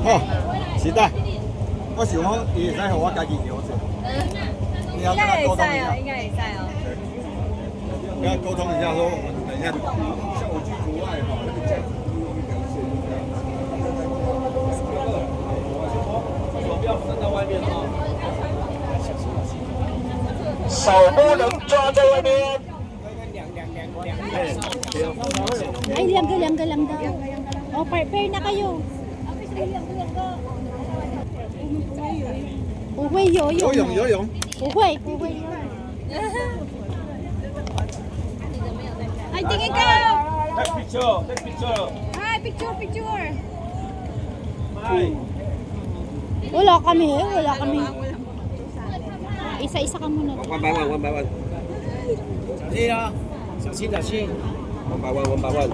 哦，是的，我想讲，伊会使互我家己摇者。你要跟他沟通一下，应该会使哦。跟他沟通一下，说我们等一下，像我去国外哈，那个价值不容易表现。手不要伸到外面啊！手不能抓在外面。Ay, langga lang daw. O, pair na kayo. Uway, yoyo. 游泳。Uway. Ay, tingin ka! Take picture. Ay, picture. Bye. Wala kami. Isa-isa ka muna. One by one. 小心。 One by one.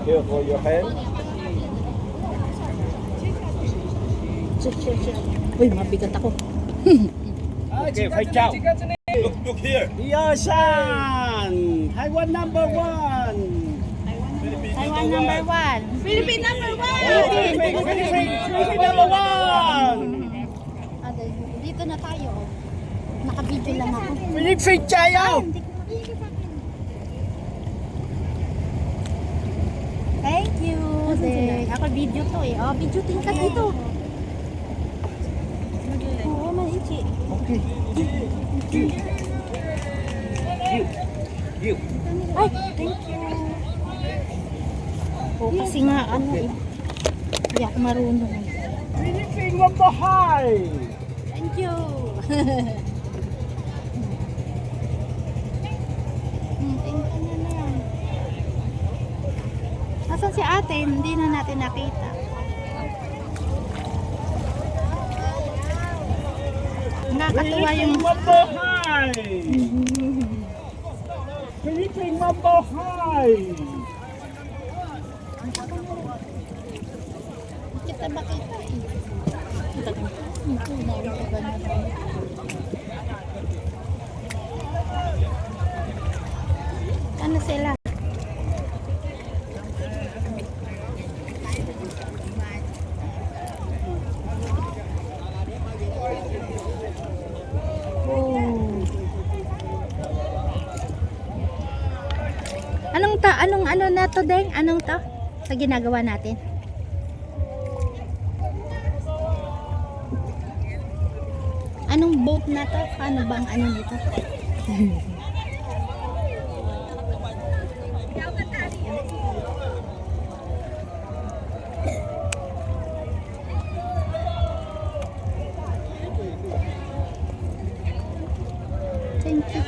Here for your hand. Uy, mabigat ako. Okay, fight out. Look here. Yosan! Taiwan number 1. Taiwan number 1. Philippine number 1. Philippine number 1. Dito na tayo. Naka-video lang ako. Philippine tayo. Thank you. Ako video to eh. Oh, video din ka dito. Oo, maichi. Okay. You. Ay, thank you. Oh, kasi nga ano eh. Hindi ako marunong. Philippine number high. Thank you. Thank you na lang. Nasaan si ate? Hindi na natin nakita. Nakakatuwa yung... Number high. Philippine number high. Kita makita eh. Ano sila? Anong ano na to, Deng? Anong to? Sa ginagawa natin? Anong boat na to? Paano bang ano nito?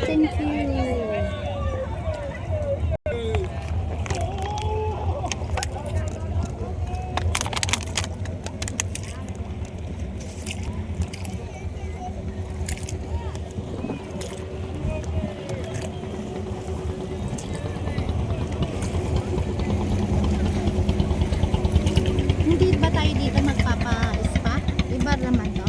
Thank you. Hindi ba tayo dito magpapa-spa? Iba naman to?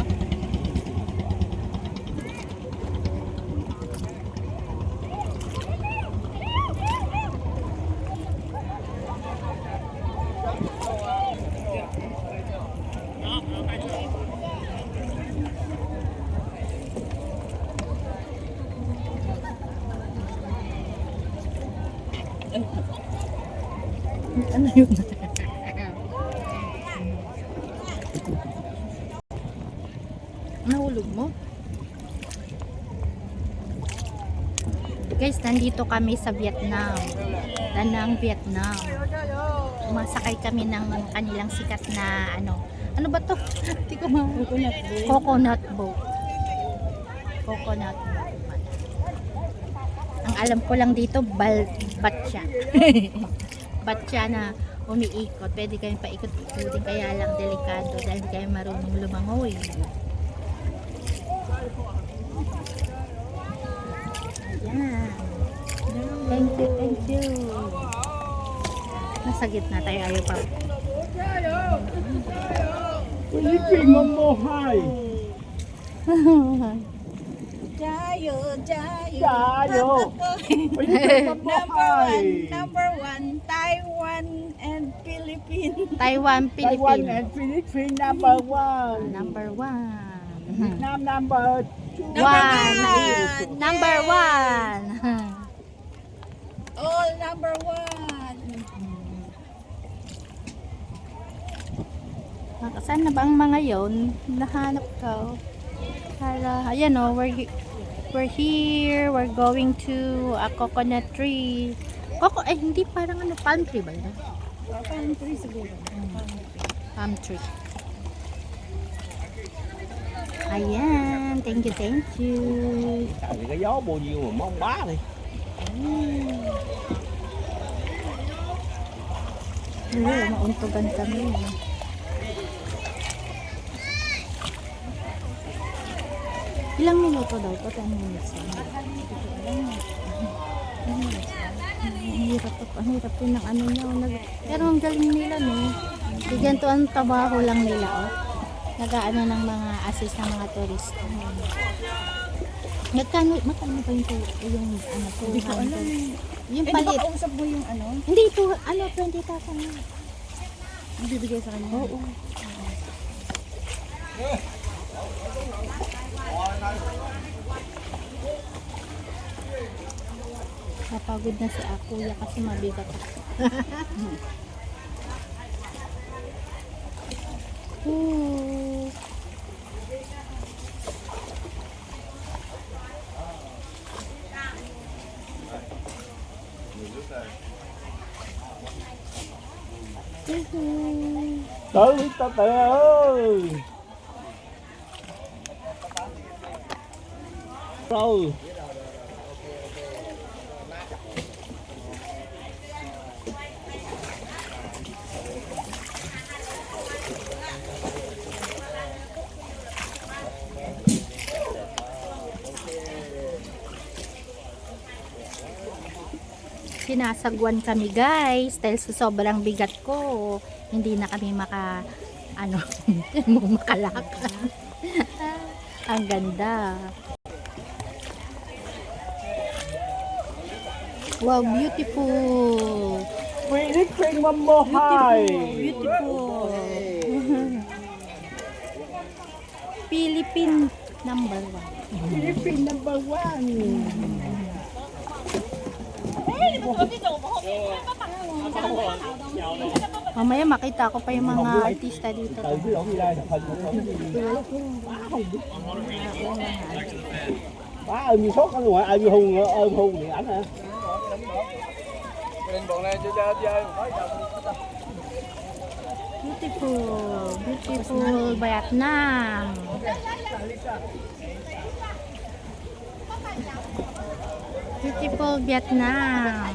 Ano yun? Nahulog mo? Guys, nandito kami sa Vietnam. Danang Vietnam. Umasakay kami ng kanilang sikat na ano ba to? Hindi ko Coconut boat. Coconut boat. Ang alam ko lang dito, batya. Batya na umiikot. Pwede kayong paikot-ikutin, kaya lang delikado dahil hindi kayo marunong lumangoy. Ayan. Thank you. Nasa gitna tayo, ayaw pa. Philippine number high. Jayo. Philippine number high. Number one. Taiwan and Philippines. Taiwan, Taiwan Philippines. and Philippines number 1. Number 1. Vietnam number 2. Number 1. All number 1. Saan na ba ang mga yon? Nahanap ko. Para, ayan o, we're here. We're going to a coconut tree. Hindi parang ano, palm tree ba yun? Palm tree siguro. Palm tree. Ayan. Thank you, thank you. Tại vì cái gió bao nhiêu mà mong bá đi. Mauntugan kami. Ilang minuto daw to? 10 minutes lang. Ang hirap din ng ano niya. Pero ang galing nila, no? Bigyan to ang trabaho lang nila, oh. Nag-aano ng mga assist ng mga turista. Magkano ba yung ano to? Hindi ko alam. Yung Eh, di ba palit. kausap mo yung ano? Hindi ito, 20,000 na. Ang bibigay sa kanya? Oo. Napagod na si Kuya kasi mabigat ako. Ooh. Tới ta tè ơi. Rồi. Sinasagwan kami guys dahil sa sobrang bigat ko, hindi na kami makalakad. Ang ganda. Wow, beautiful. Philippines mabuhay. Beautiful. Philippine number 1. Philippines number 1. Mamaya makita ko pa yung mga artista dito. Từ cái lỗ đi đây hình quá ơi như sốt ở ngoài ơi như hùng điện ảnh hả? Beautiful, beautiful Vietnam. Beautiful Vietnam.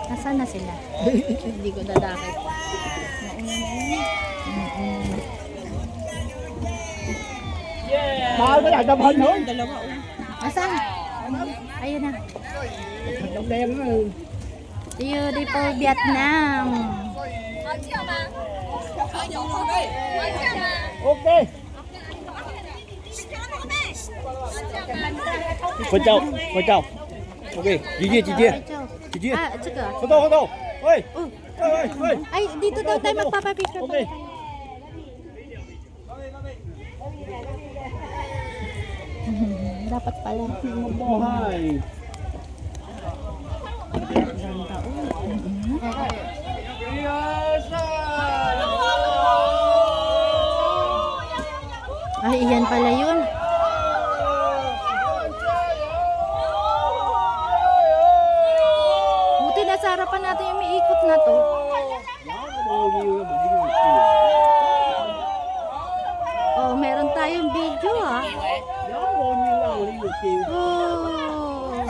Nasaan na sila? Hindi ko dadakit. Ba cái này chụp hình nữa. Nasaan? Ayun na. Đồng đen nó. Beautiful Vietnam. Ok. Quay chào. Ok, chị chia. Ah, tsaka. Photo. Ôi. Ôi. Ay, dito daw tayo magpapapicture. Ok. Dapat pala. Mabuhay. Ay, iyan pala yun. Buti nasa harapan natin yung may ikot na to. Oh, meron tayong video ah. Oh.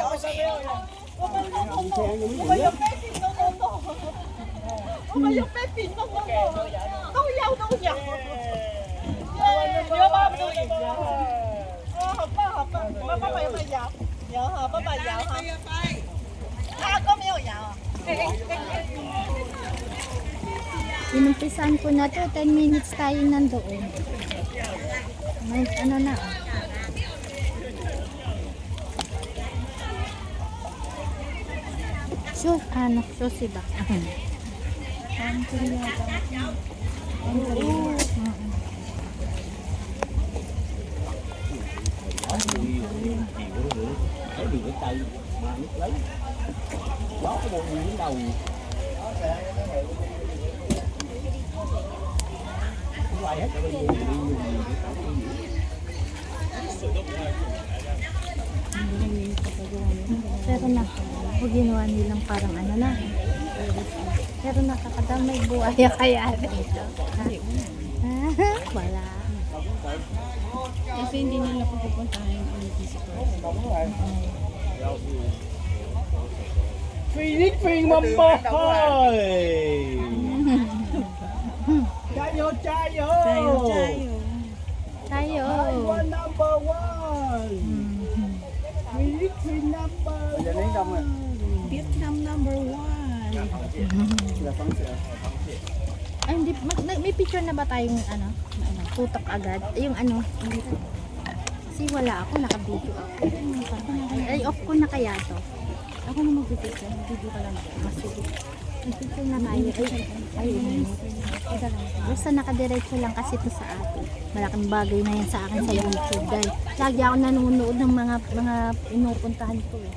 Inumpisan ko na to, 10 minutes tayo nandoon. Ano na? Susi ba? Pantry yata. Cái đường cái cây mà nước lấy. Đó cái bộ miếng đầu. Quay hết cái bên đi. Pero ginawa nilang parang ano na. Pero nakakadamay buhaya kaya dito. Wala. Kasi hindi nila pupuntahan ang visitor. Philippines mambahay! Chayo, chayo! Tayo. Taiwan number 1! Philippines number 1! Vietnam number 1. Ay, hindi. May picture na ba tayong ano? Tutok agad? Yung ano? Kasi wala ako. Naka-video ako. Ay, off ko na kaya to. Ako na mag-picture. Video ka lang. Sige. Picture na tayo. Ay, basta nakadiretso lang kasi to sa atin. Malaking bagay na yan sa akin sa YouTube, guys. Lagi ako nanonood ng mga inupuntahan ko eh.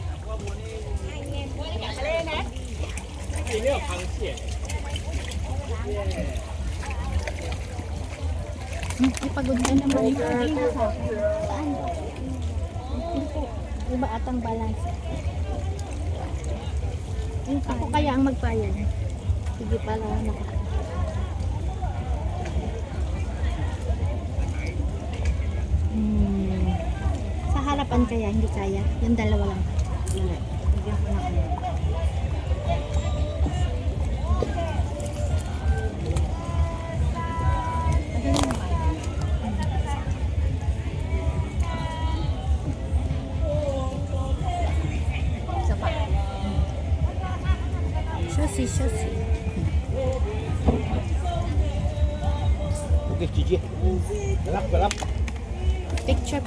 Ipagod ka naman. Saan? Iba atang balance. Ako kaya ang magbayad. Sige pala naka. Sa harapan kaya, hindi kaya. Yung dalawa lang. Bigyan ko na kayo. Isa pa. Susi. Okay, Gigi. Galap. Picture.